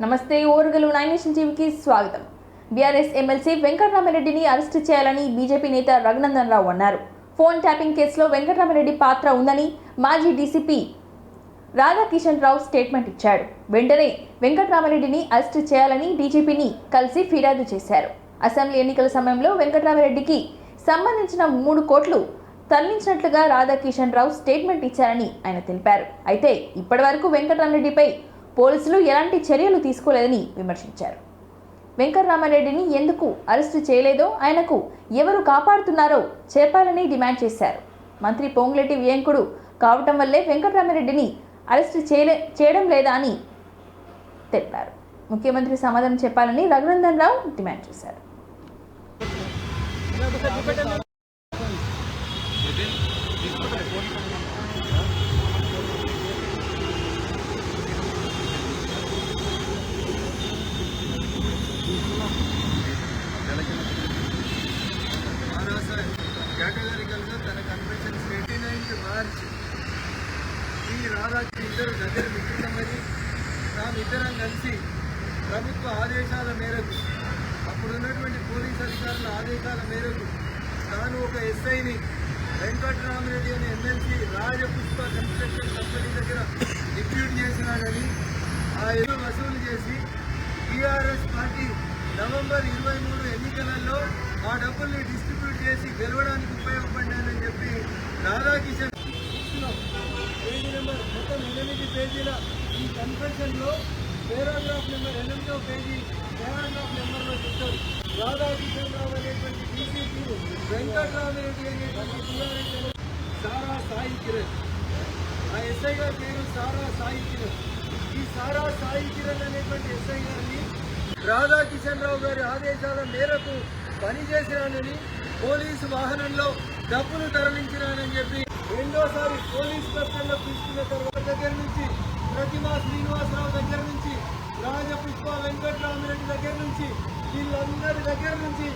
నమస్తే ఓరుగలు 9 నేషన్ టీవీకి స్వాగతం. బీఆర్ఎస్ ఎమ్మెల్సీ వెంకటరామిరెడ్డిని అరెస్ట్ చేయాలని బీజేపీ నేత రఘునందన్ రావు అన్నారు. ఫోన్ ట్యాపింగ్ కేసులో వెంకటరామిరెడ్డి పాత్ర ఉందని మాజీ డీసీపీ రాధాకిషన్ రావు స్టేట్మెంట్ ఇచ్చాడు. వెంటనే వెంకటరామిరెడ్డిని అరెస్ట్ చేయాలని డీజీపీని కలిసి ఫిర్యాదు చేశారు. అసెంబ్లీ ఎన్నికల సమయంలో వెంకటరామిరెడ్డికి సంబంధించిన 3 కోట్లు తరలించినట్లుగా రాధాకిషన్ రావు స్టేట్మెంట్ ఇచ్చారని ఆయన తెలిపారు. అయితే ఇప్పటివరకు వెంకటరామిరెడ్డిపై పోలీసులు ఎలాంటి చర్యలు తీసుకోలేదని విమర్శించారు. వెంకటరామిరెడ్డిని ఎందుకు అరెస్టు చేయలేదో, ఆయనకు ఎవరు కాపాడుతున్నారో చెప్పాలని డిమాండ్ చేశారు. మంత్రి పొంగులేటి వియంకుడు కావటం వల్లే వెంకటరామిరెడ్డిని అరెస్టు చేయడం లేదా అని తెలిపారు. ముఖ్యమంత్రి సమాధానం చెప్పాలని రఘునందన్ రావు డిమాండ్ చేశారు. కేటగారికల్గా తన కన్వెన్షన్ 29 మార్చ్ ఈ రాధాకి ఇద్దరు దగ్గర మిత్రులమని తామిద్దరం కలిసి ప్రభుత్వ ఆదేశాల మేరకు అప్పుడున్నటువంటి పోలీస్ అధికారుల ఆదేశాల మేరకు తాను ఒక ఎస్ఐని వెంకటరామిరెడ్డి అనే ఎమ్మెల్సీ రాజపుష్ప కన్స్ట్రక్షన్ కంపెనీ దగ్గర డిప్యూట్ చేసినాడని ఆ ఎరువు వసూలు చేసి టీఆర్ఎస్ పార్టీ నవంబర్ 23 ఎన్నికలలో ఆ డబ్బుల్ని డిస్ట్రిబ్యూట్ చేసి గెలవడానికి ఉపయోగపడ్డానని చెప్పి రాధాకిషన్ పేజీ నెంబర్ మొత్తం 8 పేజీల ఈ కన్ఫెషన్లో పేరాగ్రాఫ్ నెంబర్ 8వ పేజీ పేరాగ్రాఫ్ నెంబర్లో చెప్తారు. రాధాకిషన్ రావు అనేటువంటి డీసీపీ వెంకటరామిరెడ్డి అనేటువంటి టీఆర్ఎస్ సారా సాయి కిరణ్, ఆ ఎస్ఐ గారి పేరు సారా సాయి కిరణ్. ఈ సారా సాయి కిరణ్ అనేటువంటి ఎస్ఐ గారిని రాధాకిషన్ రావు గారి ఆదేశాల మేరకు పనిచేసినానని, పోలీసు వాహనంలో డబ్బులు తరలించినానని చెప్పి రెండోసారి పోలీసు కస్టడీలో తీసుకున్న తర్వాత దగ్గర నుంచి ప్రతిమా శ్రీనివాసరావు దగ్గర నుంచి రాజపుష్ప వెంకటరామిరెడ్డి దగ్గర నుంచి వీళ్ళందరి దగ్గర నుంచి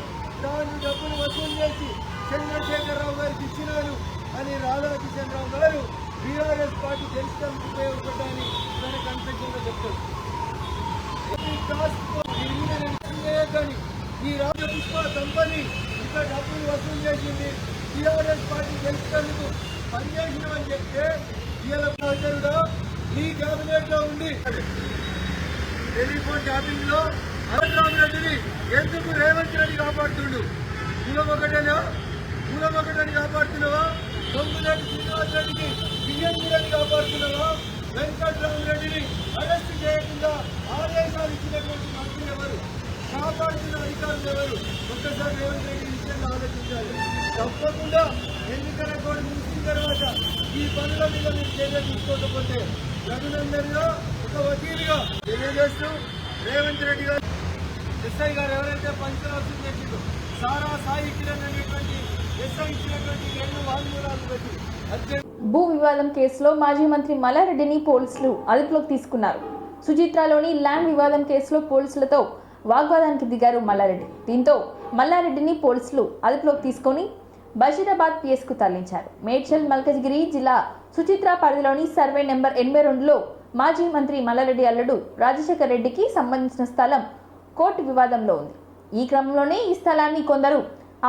తాను డబ్బులు వసూలు చేసి చంద్రశేఖరరావు గారికి ఇచ్చినాను అని రాధాకిషన్ రావు గారు బీఆర్ఎస్ పార్టీ గెలిచడానికి ఉపయోగపడ్డాయని తన కన్ఫెషన్లో చెప్తారు. కానీ ఈ రాజపుష్ప కంపెనీ ఇక్కడ డబ్బులు వసూలు చేసింది, టీఆర్ఎస్ పార్టీ గెలిచినందుకు పనిచేసినామని చెప్తే ఇవాళ ఈ కేబినెట్ లో ఉండి టెలిఫోన్ ట్యాపింగ్ లో వెంకటరామిరెడ్డిని ఎందుకు రేవంత్ రెడ్డి కాపాడుతుండు? కులం ఒకటని కాపాడుతున్నావా? పొంగులేటి శ్రీనివాస్ రెడ్డికి బియ్యం కాపాడుతున్నావా? వెంకటరామిరెడ్డిని అరెస్ట్ చేయకుండా ఆదేశాలు ఇచ్చినటువంటి మంత్రులు ఎవరు? కాపాడుతున్న అధికారులు ఎవరు? ఒక్కసారి రేవంత్ రెడ్డి విషయంలో ఆలోచించాలి. తప్పకుండా ఎన్నికల కోడ్ ముగిసిన తర్వాత ఈ పనుల మీద మీరు చర్య తీసుకోకపోతే రఘునందన్గా ఒక వకీలుగా తెలియజేస్తూ రేవంత్ రెడ్డి గారు ఎస్ఐ గారు ఎవరైతే పంచనామా చేసిందో సారా సాయి కిరణ్ అనేటువంటి ఎస్ఐ ఇచ్చినటువంటి 2 వాంగ్మూలాలు పెట్టి భూ వివాదం కేసులో మాజీ మంత్రి మల్లారెడ్డిని పోలీసులు అదుపులోకి తీసుకున్నారు. సుచిత్రలోని ల్యాండ్ వివాదం కేసులో పోలీసులతో వాగ్వాదానికి దిగారు మల్లారెడ్డి. దీంతో మల్లారెడ్డిని పోలీసులు అదుపులోకి తీసుకొని బషీరాబాద్ పిఎస్కు తరలించారు. మేడ్చల్ మల్కజ్గిరి జిల్లా సుచిత్ర పరిధిలోని సర్వే నెంబర్ 82లో మాజీ మంత్రి మల్లారెడ్డి అల్లుడు రాజశేఖర్ రెడ్డికి సంబంధించిన స్థలం కోర్టు వివాదంలో ఉంది. ఈ క్రమంలోనే ఈ స్థలాన్ని కొందరు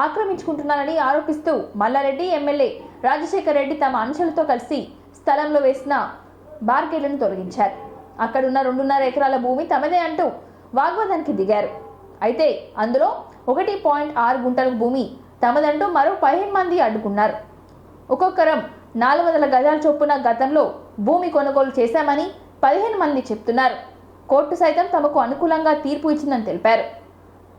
ఆక్రమించుకుంటున్నారని ఆరోపిస్తూ మల్లారెడ్డి ఎమ్మెల్యే రాజశేఖర్ రెడ్డి తమ అనుచరులతో కలిసి స్థలంలో వేసిన బార్గేట్లను తొలగించారు. అక్కడున్న 2.5 ఎకరాల భూమి తమదే అంటూ వాగ్వాదానికి దిగారు. అయితే అందులో 1.6 గుంటల భూమి తమదంటూ మరో 15 మంది అడ్డుకున్నారు. ఒక్కొక్కరం 400 గజాల చొప్పున గతంలో భూమి కొనుగోలు చేశామని 15 మంది చెప్తున్నారు. కోర్టు సైతం తమకు అనుకూలంగా తీర్పు ఇచ్చిందని తెలిపారు.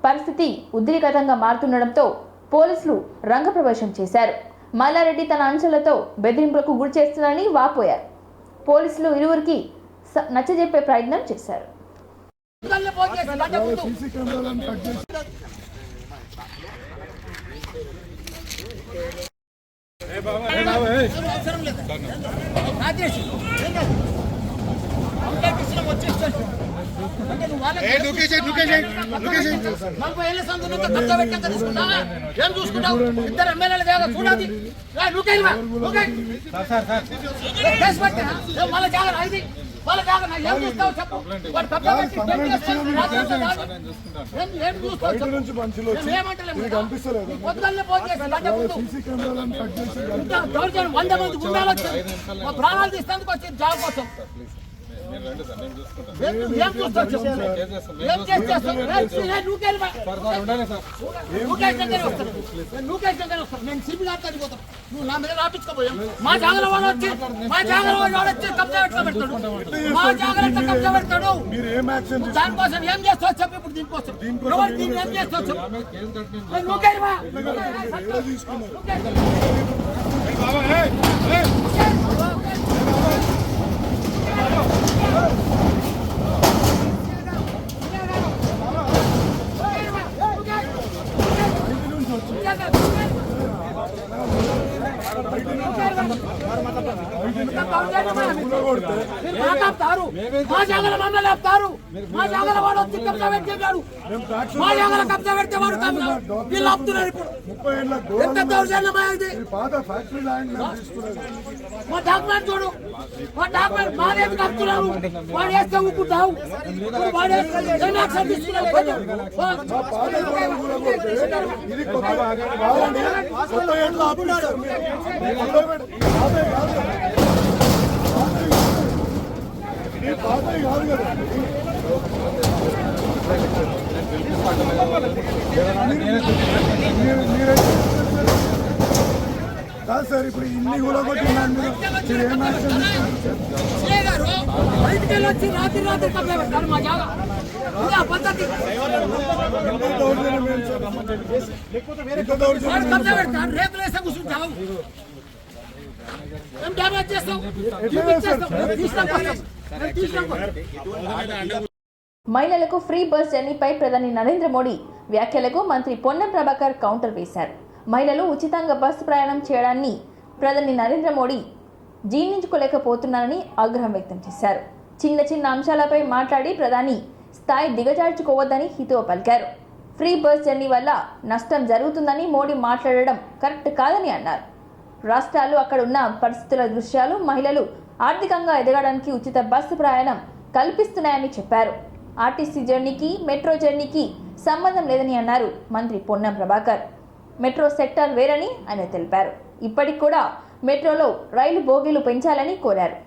పరిస్థితి ఉద్రిక్తంగా మారుతుండడంతో పోలీసులు రంగప్రవేశం చేశారు. మల్లారెడ్డి తన అంచెలతో బెదిరింపులకు గురి చేస్తున్నారని వాపోయారు. పోలీసులు ఇరువురికి నచ్చజెప్పే ప్రయత్నం చేశారు. అంటే నువ్వు నలభై ఏళ్ళ సందులో కబ్జా పెట్టాక తీసుకున్నావా? ఏం చూసుకుంటావు? ఇద్దరు ఎమ్మెల్యేలు కాదు చూడాలి. కేసు పెట్టా వాళ్ళ జాగ్రత్త ఇది వాళ్ళ జాగ్రత్త ఏం చూస్తావు చెప్పు. వాడు కబ్జా పెట్టి ఏం చూస్తావు? ఏమంటలేదు పొద్దున్నే ఫోన్ చేసి దౌర్జన్యం 100 మంది గుండాలు వచ్చారు. ప్రాణాలు తీసేందుకు వచ్చి జాబ్ కోసం ఏం చూస్తావు చెప్పు. ఏం చేస్తావు? నేను సిబి గారితో పోతాను. నువ్వు నా మీద రాపించుకోపోయాం. మా జాగ్రత్త వాడు వచ్చి కబ్జా పెడతాడు. మా జాగ్రత్త కబ్జా పెడతాడు. దానికోసం ఏం చేస్తావు చెప్పు. ఇప్పుడు దీనికోసం దీన్ని ఏం చేస్తావు చెప్పు. మా జాగల మమ్మల్ని ఆపుతారు. మా జాగల వాడు వచ్చి కబ్జా పెట్టేవాడు. మా జాగల కబ్జా పెడితే వాడు వీళ్ళు ఆపుతున్నారు. ఇప్పుడు ఎంత దౌర్జన్యమా ఇది? మా డాక్యుమెంట్ చూడు. మా డాక్యుమెంట్ మానేది ఆపుతున్నారు. వాడు వేస్తే ఊపుతావు. వాడు ఏం యాక్షన్ తీసుకున్నారు? సార్ ఇప్పుడు ఇన్ని కూడా వచ్చి రాత్రి కబ్జా పెడతారు మా జాగా. పద్ధతి కబ్జా పెడతారు. రేపులు వేస్తే కూర్చుంటావు. ఏం డ్యామేజ్ చేస్తావు? మహిళలకు ఫ్రీ బస్ జర్నీపై ప్రధాని నరేంద్ర మోడీ వ్యాఖ్యలకు మంత్రి పొన్నం ప్రభాకర్ కౌంటర్ వేశారు. మహిళలు ఉచితంగా బస్సు ప్రయాణం చేయడాన్ని ప్రధాని నరేంద్ర మోడీ జీర్ణించుకోలేకపోతున్నారని ఆగ్రహం వ్యక్తం చేశారు. చిన్న చిన్న అంశాలపై మాట్లాడి ప్రధాని స్థాయి దిగజార్చుకోవద్దని హితవు పలికారు. ఫ్రీ బస్ జర్నీ వల్ల నష్టం జరుగుతుందని మోడీ మాట్లాడడం కరెక్ట్ కాదని అన్నారు. రాష్ట్రాలు అక్కడ ఉన్న పరిస్థితుల దృశ్యాలు మహిళలు ఆర్థికంగా ఎదగడానికి ఉచిత బస్సు ప్రయాణం కల్పిస్తున్నాయని చెప్పారు. ఆర్టీసీ జర్నీకి మెట్రో జర్నీకి సంబంధం లేదని అన్నారు మంత్రి పొన్నం ప్రభాకర్. మెట్రో సెక్టార్ వేరని ఆయన తెలిపారు. ఇప్పటికి కూడా మెట్రోలో రైలు బోగీలు పెంచాలని కోరారు.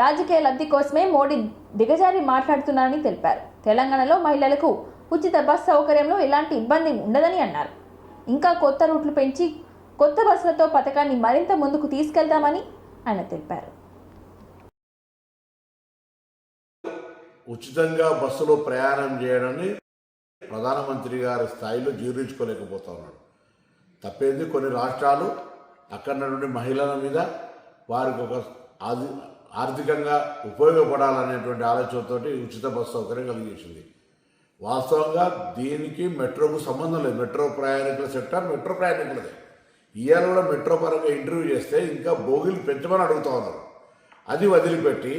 రాజకీయ లబ్ధి కోసమే మోడీ దిగజారి మాట్లాడుతున్నారని తెలిపారు. తెలంగాణలో మహిళలకు ఉచిత బస్ సౌకర్యంలో ఎలాంటి ఇబ్బంది ఉండదని అన్నారు. ఇంకా కొత్త రూట్లు పెంచి కొత్త బస్సులతో పథకాన్ని మరింత ముందుకు తీసుకెళ్తామని ఆయన తెలిపారు. ఉచితంగా బస్సులో ప్రయాణం చేయడాన్ని ప్రధానమంత్రి గారి స్థాయిలో జీర్ణించుకోలేకపోతా ఉన్నాడు. తప్పేంది, కొన్ని రాష్ట్రాలు అక్కడ నుండి మహిళల మీద వారికి ఒక ఆర్థికంగా ఉపయోగపడాలనేటువంటి ఆలోచనతో ఉచిత బస్సు సౌకర్యం కలిగేసింది. వాస్తవంగా దీనికి మెట్రోకు సంబంధం లేదు. మెట్రో ప్రయాణికుల సెక్టర్ మెట్రో ప్రయాణికులదే. ఇవాళ కూడా మెట్రో పరంగా ఇంటర్వ్యూ చేస్తే ఇంకా బోగీలు పెంచమని అడుగుతూ ఉన్నారు. అది వదిలిపెట్టి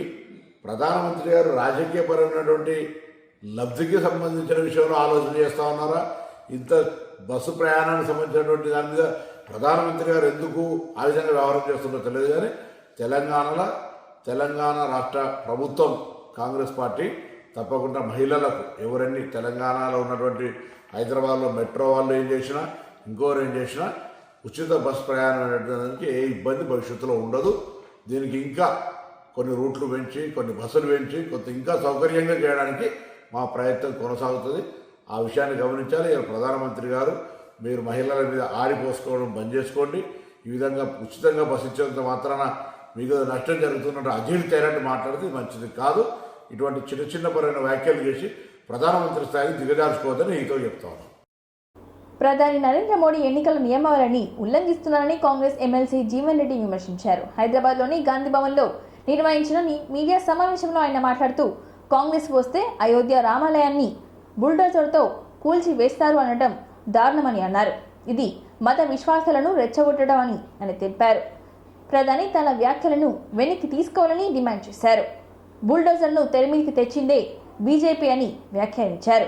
ప్రధానమంత్రి గారు రాజకీయపరమైనటువంటి లబ్ధికి సంబంధించిన విషయంలో ఆలోచన చేస్తూ ఉన్నారా? ఇంత బస్సు ప్రయాణానికి సంబంధించినటువంటి దాని మీద ప్రధానమంత్రి గారు ఎందుకు ఆ విధంగా వ్యవహారం చేస్తుందో తెలియదు. కానీ తెలంగాణ రాష్ట్ర ప్రభుత్వం కాంగ్రెస్ పార్టీ తప్పకుండా మహిళలకు ఎవరన్నీ తెలంగాణలో ఉన్నటువంటి హైదరాబాద్లో మెట్రో వాళ్ళు ఏం చేసినా ఇంకోరు ఏం చేసినా ఉచిత బస్ ప్రయాణం అనేటువంటి ఏ ఇబ్బంది భవిష్యత్తులో ఉండదు. దీనికి ఇంకా కొన్ని రూట్లు పెంచి కొన్ని బస్సులు పెంచి కొంత ఇంకా సౌకర్యంగా చేయడానికి మా ప్రయత్నం కొనసాగుతుంది. ఆ విషయాన్ని గమనించాలి. ప్రధానమంత్రి గారు మీరు మహిళల మీద ఆడిపోసుకోవడం బంద్ చేసుకోండి. ఈ విధంగా ఉచితంగా బస్సు ఇచ్చేంత మాత్రాన మీకు నష్టం జరుగుతున్నట్టు అజీర్తైనట్టు మాట్లాడితే మంచిది కాదు. ఇటువంటి చిన్న పరమైన వ్యాఖ్యలు చేసి ప్రధానమంత్రి స్థాయికి దిగజార్చుకోవద్దని ఈతో చెప్తాను. ప్రధాని నరేంద్ర మోడీ ఎన్నికల నియమావళిని ఉల్లంఘిస్తున్నారని కాంగ్రెస్ ఎమ్మెల్సీ జీవన్ రెడ్డి విమర్శించారు. హైదరాబాద్లోని గాంధీ భవన్లో నిర్వహించిన మీడియా సమావేశంలో ఆయన మాట్లాడుతూ కాంగ్రెస్ వస్తే అయోధ్య రామాలయాన్ని బుల్డోజర్తో కూల్చి వేస్తారు అనడం దారుణమని అన్నారు. ఇది మత విశ్వాసాలను రెచ్చగొట్టడం అని ఆయన తెలిపారు. ప్రధాని తన వ్యాఖ్యలను వెనక్కి తీసుకోవాలని డిమాండ్ చేశారు. బుల్డోజర్ను తెరమీదికి తెచ్చిందే బీజేపీ అని వ్యాఖ్యానించారు.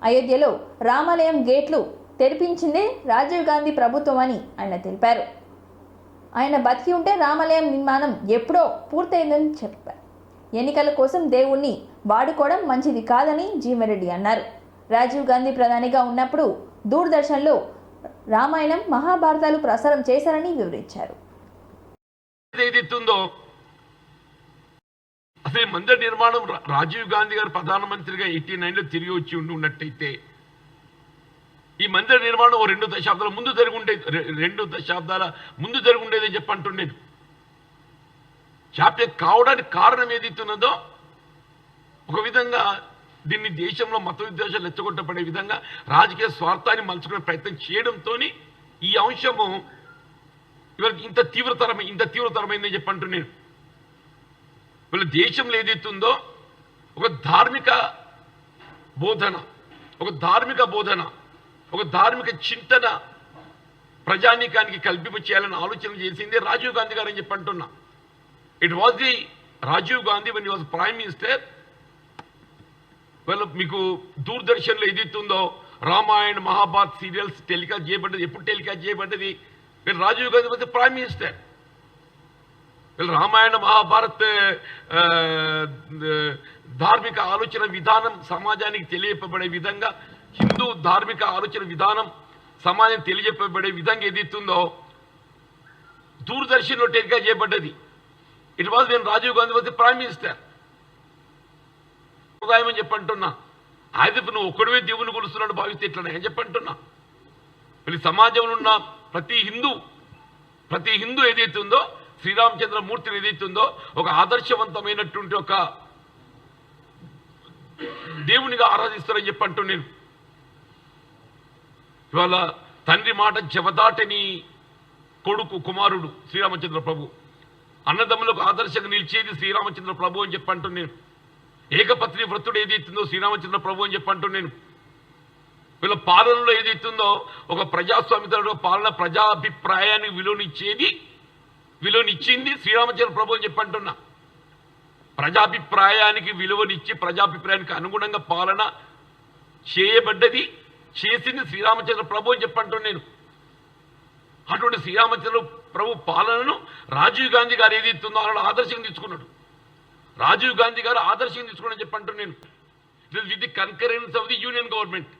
అయోధ్యలో రామాలయం గేట్లు తెరిపించిందే రాజీవ్ గాంధీ ప్రభుత్వం అని ఆయన తెలిపారు. ఆయన బతికి ఉంటే రామాలయం నిర్మాణం ఎప్పుడో పూర్తయిందని చెప్పారు. ఎన్నికల కోసం దేవుణ్ణి వాడుకోవడం మంచిది కాదని జీవన్రెడ్డి అన్నారు. రాజీవ్ గాంధీ ప్రధానిగా ఉన్నప్పుడు దూరదర్శన్లో రామాయణం మహాభారతాలు ప్రసారం చేశారని వివరించారు. ఏదైతుందో అసలు మందిర నిర్మాణం రాజీవ్ గాంధీ గారు ప్రధానమంత్రిగా 89లో తిరిగి వచ్చి ఉన్నట్టయితే ఈ మందిర నిర్మాణం 2 దశాబ్దాల ముందు జరిగి ఉండేది, 2 దశాబ్దాల ముందు జరిగి ఉండేదని చెప్పి అంటుండేది. జాప్యం కావడానికి కారణం ఏదైతున్నదో ఒక విధంగా దీన్ని దేశంలో మత విద్వేషాలు ఎచ్చగొట్టబడే విధంగా రాజకీయ స్వార్థాన్ని మలుచుకునే ప్రయత్నం చేయడంతో ఈ అంశము ఇవాళ ఇంత తీవ్రతరమైందని చెప్పి అంటున్నాను. వీళ్ళ దేశంలో ఏదైతుందో ఒక ధార్మిక బోధన, ఒక ధార్మిక చింతన ప్రజానీకానికి కల్పింప చేయాలని ఆలోచన చేసింది రాజీవ్ గాంధీ గారు అని చెప్పి అంటున్నా. It was the Rajiv Gandhi when he was prime minister. వీళ్ళు మీకు దూరదర్శన్లో ఏదైతుందో రామాయణ మహాభారత్ సీరియల్స్ టెలికాస్ట్ చేయబడ్డది. ఎప్పుడు టెలికాస్ట్ చేయబడ్డది? వీళ్ళు Rajiv Gandhi was prime minister. వీళ్ళు రామాయణ మహాభారత్ ధార్మిక ఆలోచన విధానం సమాజానికి తెలియపబడే విధంగా, హిందూ ధార్మిక ఆలోచన విధానం సమాజం తెలియజెప్పబడే విధంగా ఏదైతుందో దూరదర్శన్లో టెలికాస్ట్ చేయబడ్డది. It was when Rajiv Gandhi was the prime minister. అని చెప్పంటున్నా. అయితే నువ్వు ఒక్కడివే దేవుని కొలుస్తున్నాడు భావిస్తే ఇట్లా అని చెప్పంటున్నా. వీళ్ళ సమాజంలో ఉన్న ప్రతి హిందూ ఏదైతుందో శ్రీరామచంద్రమూర్తిని ఏదైతుందో ఒక ఆదర్శవంతమైనటువంటి ఒక దేవునిగా ఆరాధిస్తారని చెప్పంటూ నేను ఇవాళ తండ్రి మాట జవదాటని కుమారుడు శ్రీరామచంద్ర ప్రభు, అన్నదమ్ములకు ఆదర్శంగా నిలిచేది శ్రీరామచంద్ర ప్రభు అని చెప్పంటూ నేను, ఏకపత్ని వ్రతుడు ఏదైతుందో శ్రీరామచంద్ర ప్రభు అని చెప్పంటూ నేను, వీళ్ళ పాలనలో ఏదైతుందో ఒక ప్రజాస్వామ్య పాలన ప్రజాభిప్రాయానికి విలువనిచ్చింది శ్రీరామచంద్ర ప్రభు అని చెప్పంటున్నా. ప్రజాభిప్రాయానికి విలువనిచ్చి ప్రజాభిప్రాయానికి అనుగుణంగా పాలన చేసింది శ్రీరామచంద్ర ప్రభు అని చెప్పంటున్నా నేను. అటువంటి శ్రీరామచంద్ర ప్రభు పాలనను రాజీవ్ గాంధీ గారు ఏదైతుందో అలా ఆదర్శంగా తీసుకున్నాడు. రాజీవ్ గాంధీ గారు ఆదర్శంగా తీసుకున్నాడని చెప్పంటున్నా నేను. With the concurrence of the union government.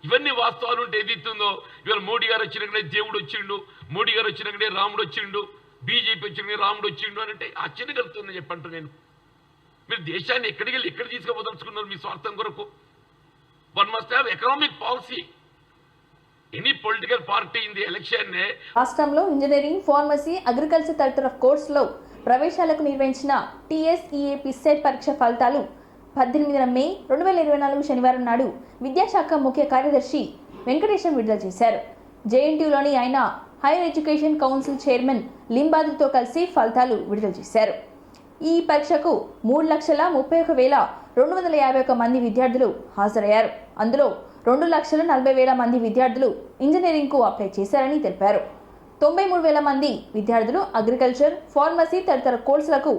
ఇవన్నీ వాస్తవాలు ఉంటే ఏదైతుందో ఇవాళ మోడీ గారు వచ్చినక్కడే దేవుడు వచ్చిండు, మోడీ గారు వచ్చినక్కడే రాముడు వచ్చిండు, బీజేపీ వచ్చినక్కడే రాముడు వచ్చిండు అని అంటే ఆశ్చర్యం కలుగుతుందని చెప్పంటూ నేను. మీరు దేశాన్ని ఎక్కడికి వెళ్ళి ఎక్కడ తీసుకుపోదలుచుకున్నారు మీ స్వార్థం కొరకు? One must have economic policy. Any political party in the election. రాష్ట్రంలో ఇంజనీరింగ్, ఫార్మసీ, అగ్రికల్చర్ తదితర కోర్సులో ప్రవేశాలకు నిర్వహించిన టీఎస్ఈఏపీ సెట్ పరీక్ష ఫలితాలు 18 మే 2024 శనివారం నాడు విద్యాశాఖ ముఖ్య కార్యదర్శి వెంకటేశం విడుదల చేశారు. జేఎన్టీయూలోని ఆయన హైయర్ ఎడ్యుకేషన్ కౌన్సిల్ చైర్మన్ లింబాద్రితో కలిసి ఫలితాలు విడుదల చేశారు. ఈ పరీక్షకు 3,31,251 మంది విద్యార్థులు హాజరయ్యారు. అందులో 2,40,40,000 మంది విద్యార్థులు ఇంజనీరింగ్కు అప్లై చేశారని తెలిపారు. 93,000 మంది విద్యార్థులు అగ్రికల్చర్, ఫార్మసీ తదితర కోర్సులకు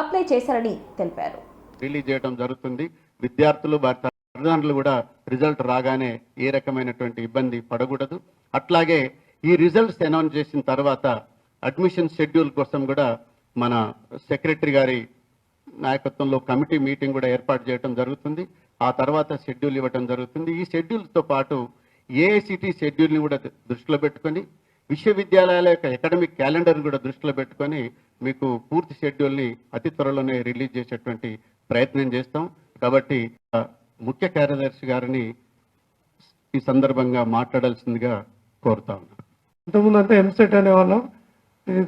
అప్లై చేశారని తెలిపారు. రిలీజ్ చేయడం జరుగుతుంది. విద్యార్థులు వారి తల్లిదండ్రులు కూడా రిజల్ట్ రాగానే ఏ రకమైనటువంటి ఇబ్బంది పడకూడదు. అట్లాగే ఈ రిజల్ట్స్ అనౌన్స్ చేసిన తర్వాత అడ్మిషన్ షెడ్యూల్ కోసం కూడా మన సెక్రటరీ గారి నాయకత్వంలో కమిటీ మీటింగ్ కూడా ఏర్పాటు చేయడం జరుగుతుంది. ఆ తర్వాత షెడ్యూల్ ఇవ్వడం జరుగుతుంది. ఈ షెడ్యూల్తో పాటు ఏఐసిటి షెడ్యూల్ని కూడా దృష్టిలో పెట్టుకొని, విశ్వవిద్యాలయాల యొక్క అకాడమిక్ క్యాలెండర్ని కూడా దృష్టిలో పెట్టుకొని మీకు పూర్తి షెడ్యూల్ని అతి త్వరలోనే రిలీజ్ చేసేటువంటి ప్రయత్నం చేస్తాం. కాబట్టి ముఖ్య కార్యదర్శి గారిని ఈ సందర్భంగా మాట్లాడాల్సిందిగా కోరుతా ఉన్నాను. ఇంతకుముందు అంటే ఎంసెట్ అనేవాళ్ళం.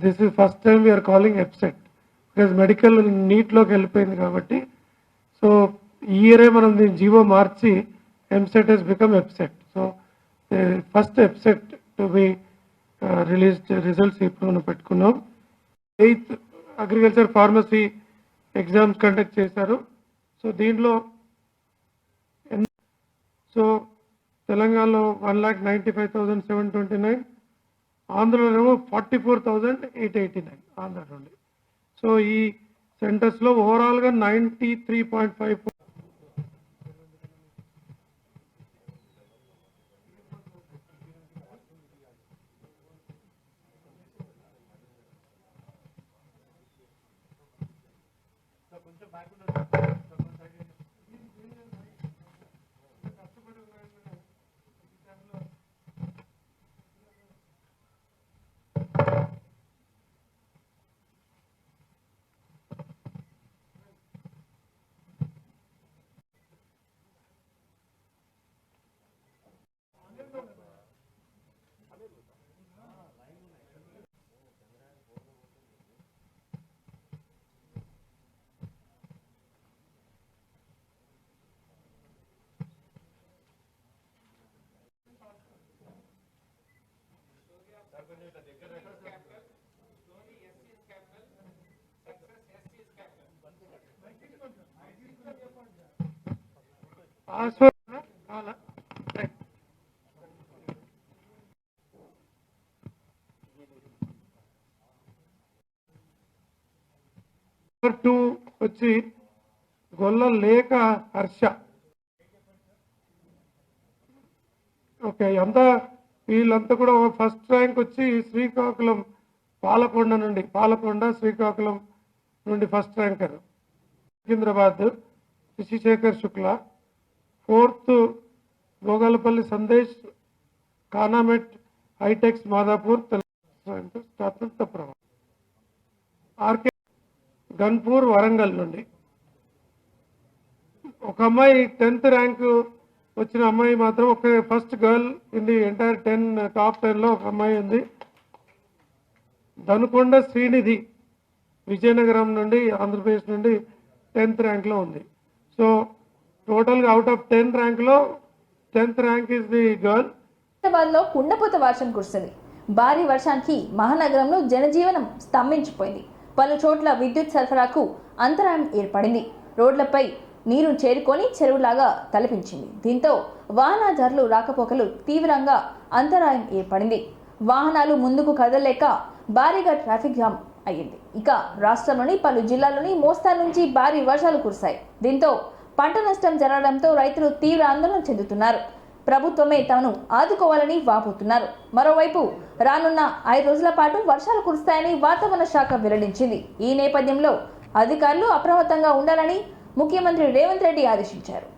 This is first time we're calling EAPCET, because medical నీట్లోకి వెళ్ళిపోయింది కాబట్టి. సో ఈ ఇయరే మనం దీన్ని జీవో మార్చి EAMCET has become EAPCET. So first EAPCET to be released results ఇప్పుడు మనం పెట్టుకున్నాం. 8th agriculture, pharmacy exams conduct చేశారు. సో దీంట్లో తెలంగాణలో 1,95,729, ఆంధ్రలోనేమో 44,889 ఆంధ్ర నుండి. సో ఈ సెంటర్స్లో ఓవరాల్గా 93.5. నెంబర్ 2 వచ్చి గొల్ల లేక హర్ష. ఓకే, అంతా వీళ్ళంతా కూడా ఫస్ట్ ర్యాంక్ వచ్చి శ్రీకాకుళం పాలకొండ శ్రీకాకుళం నుండి ఫస్ట్ ర్యాంకర్. సికింద్రాబాద్ శశిశేఖర్ శుక్ల. 4th గోగలపల్లి సందేశ్ కానామెట్ హైటెక్స్ మాదాపూర్ స్వాతంత్ర ప్రభావం. ఆర్కే గన్పూర్ వరంగల్ నుండి ఒక అమ్మాయి 10th ర్యాంకు వచ్చిన అమ్మాయి మాత్రం ఒక first girl in the entire top 10లో ఒక అమ్మాయి ఉంది. దనుకొండ శ్రీనిధి విజయనగరం నుండి ఆంధ్రప్రదేశ్ నుండి 10th ర్యాంక్లో ఉంది. సో టోటల్గా out of 10 ర్యాంక్లో 10th rank is the girl. హైదరాబాద్లో కుండపోత వర్షం కురిసింది. భారీ వర్షానికి మహానగరంలో జనజీవనం స్తంభించిపోయింది. పలు చోట్ల విద్యుత్ సరఫరాకు అంతరాయం ఏర్పడింది. రోడ్లపై నీరు చేరుకొని చెరువులాగా తలపించింది. దీంతో వాహనదారులు రాకపోకలు తీవ్రంగా అంతరాయం ఏర్పడింది. వాహనాలు ముందుకు కదలలేక భారీగా ట్రాఫిక్ జామ్ అయ్యింది. ఇక రాష్ట్రంలోని పలు జిల్లాల్లోని మోస్తరు నుంచి భారీ వర్షాలు కురిశాయి. దీంతో పంట నష్టం జరగడంతో రైతులు తీవ్ర ఆందోళన చెందుతున్నారు. ప్రభుత్వమే తమను ఆదుకోవాలని వాపోతున్నారు. మరోవైపు రానున్న 5 రోజుల పాటు వర్షాలు కురుస్తాయని వాతావరణ శాఖ వెల్లడించింది. ఈ నేపథ్యంలో అధికారులు అప్రమత్తంగా ఉండాలని ముఖ్యమంత్రి రేవంత్ రెడ్డి ఆదేశించారు.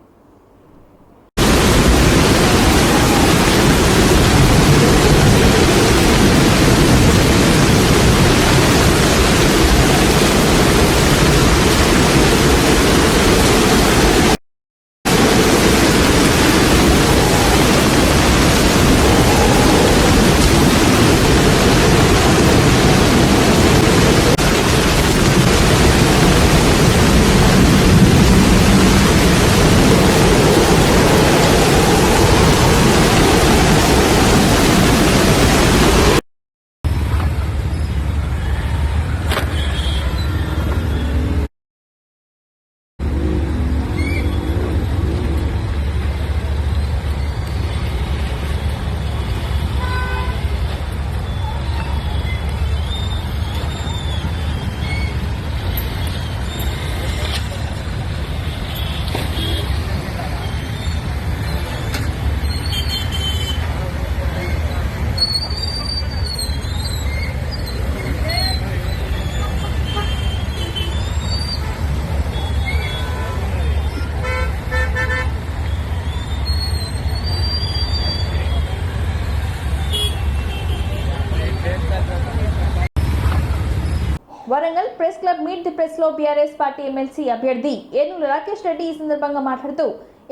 Warangal press club meet the press లో బీఆర్ఎస్ పార్టీ ఎమ్మెల్సీ అభ్యర్థి ఏనుగుల రాకేష్ రెడ్డి ఈ సందర్భంగా మాట్లాడుతూ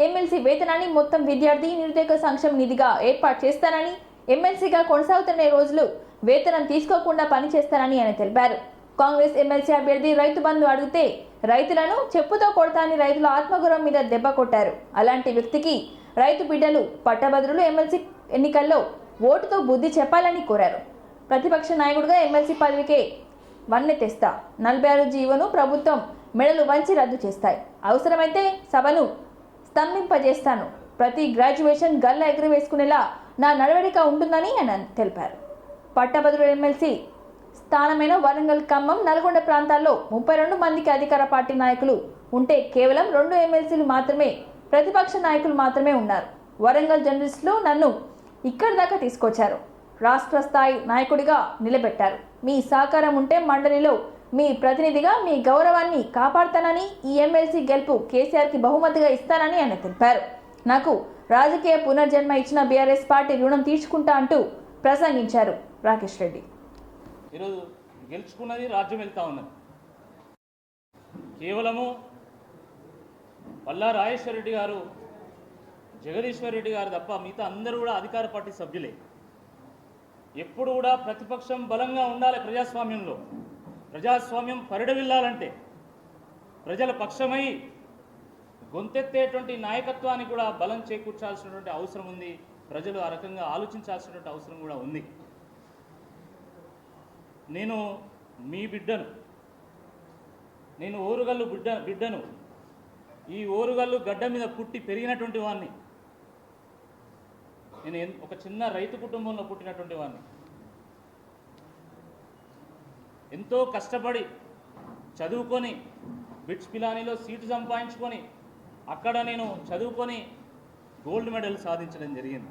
ఎమ్మెల్సీ వేతనాన్ని మొత్తం విద్యార్థి నిరుద్యోగ సంక్షేమ నిధిగా ఏర్పాటు చేస్తానని, ఎమ్మెల్సీగా కొనసాగుతున్న రోజులు వేతనం తీసుకోకుండా పనిచేస్తానని ఆయన తెలిపారు. కాంగ్రెస్ ఎమ్మెల్సీ అభ్యర్థి రైతు బంధు అడిగితే రైతులను చెప్పుతో కొడతాని రైతుల ఆత్మగౌరవం మీద దెబ్బ కొట్టారు. అలాంటి వ్యక్తికి రైతు బిడ్డలు పట్టభద్రులు ఎమ్మెల్సీ ఎన్నికల్లో ఓటుతో బుద్ధి చెప్పాలని కోరారు. ప్రతిపక్ష నాయకుడిగా ఎమ్మెల్సీ పదవికే వన్నె తెస్తా, 46 జీవోను ప్రభుత్వం మెడలు వంచి రద్దు చేస్తాయి, అవసరమైతే సభను స్తంభింపజేస్తాను, ప్రతి గ్రాడ్యుయేషన్ గల్లా ఎగురవేసుకునేలా నా నడవడిక ఉంటుందని ఆయన తెలిపారు. పట్టభద్రుల ఎమ్మెల్సీ స్థానమైన వరంగల్, ఖమ్మం, నల్గొండ ప్రాంతాల్లో 32 మందికి అధికార పార్టీ నాయకులు ఉంటే కేవలం 2 ఎమ్మెల్సీలు మాత్రమే ప్రతిపక్ష నాయకులు మాత్రమే ఉన్నారు. వరంగల్ జర్నలిస్టులు నన్ను ఇక్కడి దాకా తీసుకొచ్చారు. రాష్ట్ర స్థాయి నాయకుడిగా నిలబెట్టారు. మీ సహకారం ఉంటే మండలిలో మీ ప్రతినిధిగా మీ గౌరవాన్ని కాపాడుతానని, ఈ ఎమ్మెల్సీ గెలుపు కేసీఆర్కి బహుమతిగా ఇస్తానని ఆయన తెలిపారు. నాకు రాజకీయ పునర్జన్మ ఇచ్చిన బీఆర్ఎస్ పార్టీ రుణం తీర్చుకుంటా అంటూ ప్రసంగించారు రాకేష్ రెడ్డి. ఈరోజు గెలుచుకున్నది రాజ్యం వెళ్తా ఉన్నది. కేవలము పల్లా రాజేశ్వర రెడ్డి గారు, జగదీశ్వర్ రెడ్డి గారు తప్ప మిగతా అందరూ కూడా అధికార పార్టీ సభ్యులే. ఎప్పుడు కూడా ప్రతిపక్షం బలంగా ఉండాలి. ప్రజాస్వామ్యంలో ప్రజాస్వామ్యం పరిడవిల్లాలంటే ప్రజల పక్షమై గొంతెత్తేటువంటి నాయకత్వానికి కూడా బలం చేకూర్చాల్సినటువంటి అవసరం ఉంది. ప్రజలు ఆ రకంగా ఆలోచించాల్సినటువంటి అవసరం కూడా ఉంది. నేను మీ బిడ్డను, నేను ఓరుగల్లు బిడ్డను, ఈ ఓరుగల్లు గడ్డ మీద పుట్టి పెరిగినటువంటి వాడిని. నేను ఒక చిన్న రైతు కుటుంబంలో పుట్టినటువంటి వాడిని. ఎంతో కష్టపడి చదువుకొని బిట్స్ పిలానీలో సీటు సంపాదించుకొని అక్కడ నేను చదువుకొని గోల్డ్ మెడల్ సాధించడం జరిగింది.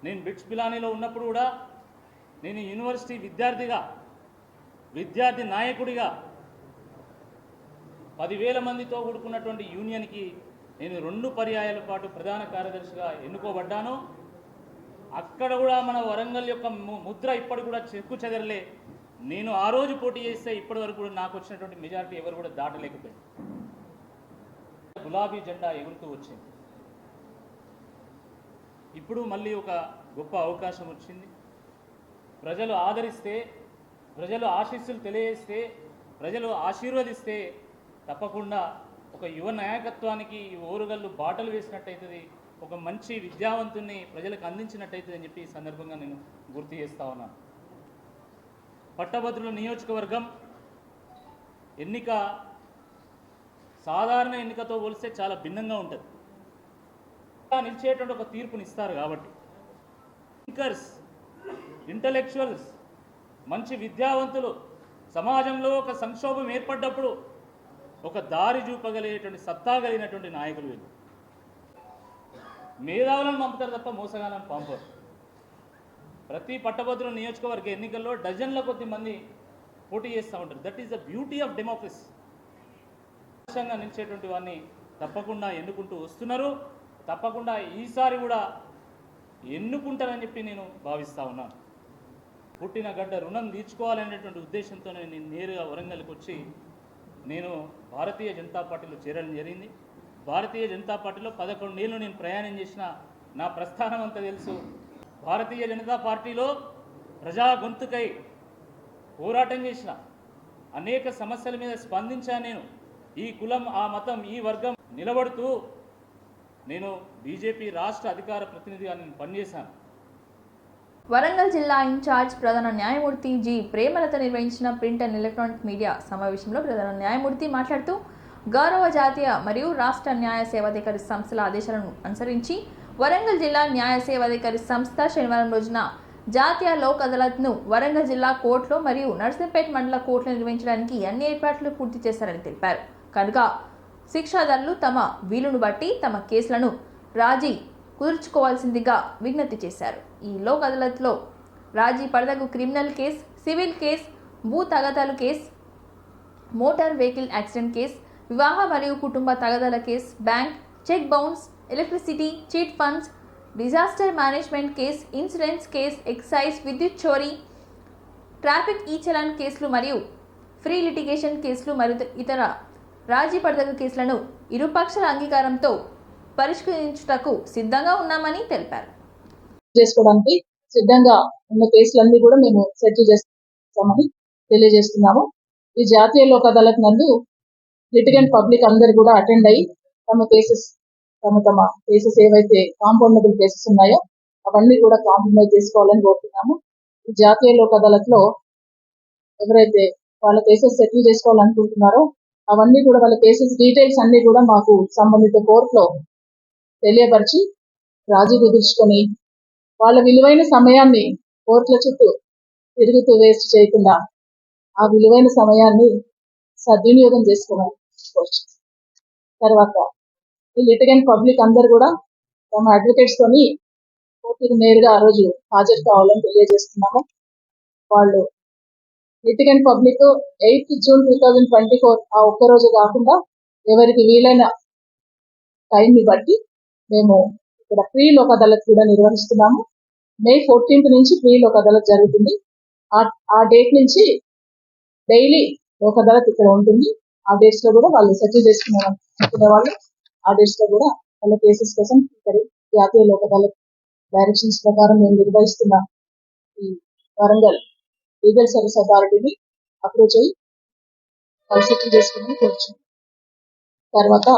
నేను బిట్స్ పిలానీలో ఉన్నప్పుడు కూడా నేను యూనివర్సిటీ విద్యార్థి నాయకుడిగా 10,000 మందితో కూడుకున్నటువంటి యూనియన్కి నేను 2 పర్యాయాల పాటు ప్రధాన కార్యదర్శిగా ఎన్నుకోబడ్డాను. అక్కడ కూడా మన వరంగల్ యొక్క ముద్ర ఇప్పటి కూడా చెక్కు చెదరలే. నేను ఆ రోజు పోటీ చేస్తే ఇప్పటి వరకు కూడా నాకు వచ్చినటువంటి మెజారిటీ ఎవరు కూడా దాటలేకపోయింది. గులాబీ జెండా ఎగురుతూ వచ్చింది. ఇప్పుడు మళ్ళీ ఒక గొప్ప అవకాశం వచ్చింది. ప్రజలు ఆదరిస్తే, ప్రజలు ఆశీస్సులు తెలియజేస్తే, ప్రజలు ఆశీర్వదిస్తే తప్పకుండా ఒక యువ నాయకత్వానికి ఓరుగల్లు బాటలు వేసినట్టయితుంది. ఒక మంచి విద్యావంతుని ప్రజలకు అందించినట్టయితుంది అని చెప్పి ఈ సందర్భంగా నేను గుర్తు చేస్తా ఉన్నాను. పట్టభద్రుల నియోజకవర్గం ఎన్నిక సాధారణ ఎన్నికతో పోలిస్తే చాలా భిన్నంగా ఉంటుంది. నిలిచేటువంటి ఒక తీర్పునిస్తారు కాబట్టి థింకర్స్, ఇంటలెక్చువల్స్, మంచి విద్యావంతులు సమాజంలో ఒక సంక్షోభం ఏర్పడ్డప్పుడు ఒక దారి చూపగలిగేటువంటి సత్తా కలిగినటువంటి నాయకులు వీళ్ళు. మేధావులను పంపుతారు తప్ప మోసగాలను పంపరు. ప్రతి పట్టభద్రుల నియోజకవర్గ ఎన్నికల్లో డజన్ల కొద్ది మంది పోటీ చేస్తూ ఉంటారు. That is the beauty of democracy. ఆదర్శంగా నిలిచేటువంటి వారిని తప్పకుండా ఎన్నుకుంటూ వస్తున్నారు. తప్పకుండా ఈసారి కూడా ఎన్నుకుంటారని చెప్పి నేను భావిస్తూ ఉన్నాను. పుట్టిన గడ్డ రుణం తీర్చుకోవాలనేటువంటి ఉద్దేశంతో నేను నేరుగా వరంగల్కి వచ్చి నేను భారతీయ జనతా పార్టీలో చేరడం జరిగింది. భారతీయ జనతా పార్టీలో 11 ఏళ్ళు నేను ప్రయాణం చేసిన, నా ప్రస్థానం అంతా తెలుసు. భారతీయ జనతా పార్టీలో ప్రజా గొంతుకై పోరాటం చేసిన, అనేక సమస్యల మీద స్పందించాను. నేను ఈ కులం, ఆ మతం, ఈ వర్గం నిలబడుతూ నేను బీజేపీ రాష్ట్ర అధికార ప్రతినిధిగా నేను పనిచేశాను. వరంగల్ జిల్లా ఇన్ఛార్జ్ ప్రధాన న్యాయమూర్తి జి ప్రేమలత నిర్వహించిన ప్రింట్ అండ్ ఎలక్ట్రానిక్ మీడియా సమావేశంలో ప్రధాన న్యాయమూర్తి మాట్లాడుతూ గౌరవ జాతీయ మరియు రాష్ట్ర న్యాయ సేవాధికారి సంస్థల ఆదేశాలను అనుసరించి వరంగల్ జిల్లా న్యాయ సేవాధికారి సంస్థ శనివారం రోజున జాతీయ లోక్ అదాలత్ను వరంగల్ జిల్లా కోర్టులో మరియు నర్సింపేట్ మండల కోర్టులో నిర్వహించడానికి అన్ని ఏర్పాట్లు పూర్తి చేశారని తెలిపారు. కనుక శిక్షాదారులు తమ వీలును బట్టి తమ కేసులను రాజీ కుదుర్చుకోవాల్సిందిగా విజ్ఞప్తి చేశారు. ఈ లోక్ అదాలత్లో రాజీ పడదగు క్రిమినల్ కేసు, సివిల్ కేసు, భూ తగాదాలు case, motor vehicle accident case, వివాహ మరియు కుటుంబ తగాదాల case, bank check bounce, electricity chit funds, disaster management case, insurance case, excise, విద్యుత్ చోరీ, ట్రాఫిక్ ఈ చలాన్ కేసులు మరియు ఫ్రీ లిటిగేషన్ కేసులు మరియు ఇతర రాజీ పడదగు కేసులను ఇరుపక్షాల అంగీకారంతో పరిష్కరించుటకు సిద్ధంగా ఉన్నామని తెలిపారు. చేసుకోవడానికి సిద్ధంగా ఉన్న కేసులన్నీ కూడా మేము సెటిల్ చేస్తామని తెలియజేస్తున్నాము. ఈ జాతీయ లోక్ అదాలత్ నందు లిటిగెంట్ పబ్లిక్ అందరు కూడా అటెండ్ అయ్యి తమ కేసెస్ ఏవైతే కాంపౌండబుల్ కేసెస్ ఉన్నాయో అవన్నీ కూడా కాంప్రమైజ్ చేసుకోవాలని కోరుతున్నాము. ఈ జాతీయ లోక్ అదాలత్ లో ఎవరైతే వాళ్ళ కేసెస్ సెటిల్ చేసుకోవాలనుకుంటున్నారో అవన్నీ కూడా వాళ్ళ కేసెస్ డీటెయిల్స్ అన్ని కూడా మాకు సంబంధిత కోర్టులో తెలియపరిచి రాజీ కుదుర్చుకొని వాళ్ళ విలువైన సమయాన్ని కోర్టుల చుట్టూ తిరుగుతూ వేస్ట్ చేయకుండా ఆ విలువైన సమయాన్ని సద్వినియోగం చేసుకోవాలి. తర్వాత ఈ లిటిగెంట్ పబ్లిక్ అందరు కూడా తమ అడ్వకేట్స్ తోని కోర్టుకు నేరుగా ఆ రోజు హాజరు కావాలని తెలియజేస్తున్నాము. వాళ్ళు లిటిగెంట్ పబ్లిక్ 8 జూన్ 2024 ఆ ఒక్కరోజు కాకుండా ఎవరికి వీలైన టైంని బట్టి మేము ఇక్కడ ప్రీ లోక్ అదాలత్ కూడా నిర్వహిస్తున్నాము. మే 14 నుంచి ప్రీ లోక్ అదాలత్ జరుగుతుంది. ఆ డేట్ నుంచి డైలీ లోక్ అదాలత్ ఇక్కడ ఉంటుంది. ఆ డేట్స్ లో కూడా వాళ్ళు సెటిల్ చేసుకునే వాళ్ళు ఆ డేట్స్ లో కూడా వాళ్ళ కేసెస్ కోసం ఇక్కడ జాతీయ లోక్ అదాలత్ డైరెక్షన్స్ ప్రకారం మేము నిర్వహిస్తున్న ఈ వరంగల్ లీగల్ సర్వీస్ అథారిటీని అప్రోచ్ అయ్యి వాళ్ళు సెటిల్ చేసుకోమని కోరుచున్నాం. తర్వాత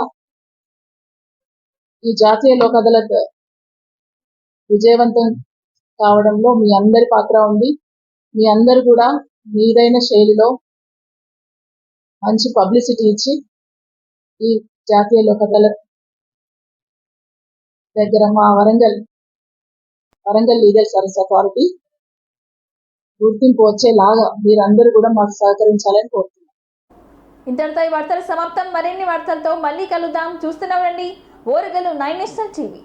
ఈ జాతీయ లోక్ అదాలత్ విజయవంతం కావడంలో మీ అందరి పాత్ర ఉంది. మీ అందరు కూడా మీదైన శైలిలో మంచి పబ్లిసిటీ ఇచ్చి ఈ జాతీయ లోక్ అదాలత్ దగ్గర మా వరంగల్ లీగల్ సర్వీస్ అథారిటీ గుర్తింపు వచ్చేలాగా మీరందరూ కూడా మాకు సహకరించాలని కోరుతున్నాం. ఇంతటితో ఈ వార్తలు సమాప్తం. మరిన్ని వార్తలతో మళ్ళీ కలుద్దాం. చూస్తూనే ఉండండి ఓరగల్లు 9 నేషనల్ టీవీ.